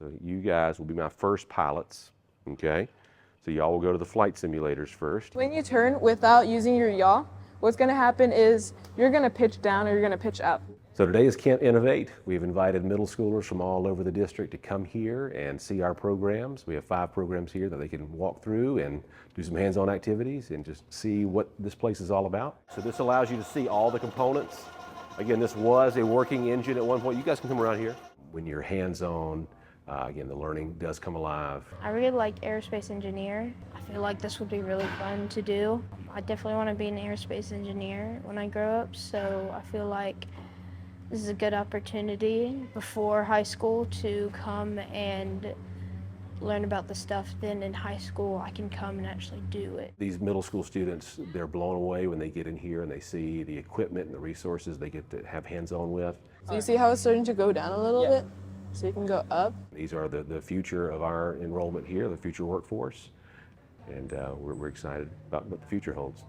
So you guys will be my first pilots, okay? So y'all will go to the flight simulators first. When you turn without using your yaw, what's going to happen is you're going to pitch down or you're going to pitch up. So today is Kent Innovate. We've invited middle schoolers from all over the district to come here and see our programs. We have 5 programs here that they can walk through and do some hands-on activities and just see what this place is all about. So this allows you to see all the components. Again, this was a working engine at one point. You guys can come around here. When you're hands-on, again, the learning does come alive. I really like aerospace engineer. I feel like this would be really fun to do. I definitely want to be an aerospace engineer when I grow up, so I feel like this is a good opportunity before high school to come and learn about the stuff. Then in high school, I can come and actually do it. These middle school students, they're blown away when they get in here and they see the equipment and the resources they get to have hands-on with. So you see how it's starting to go down a little bit? So you can go up. These are the future of our enrollment here, the future workforce, and we're excited about what the future holds.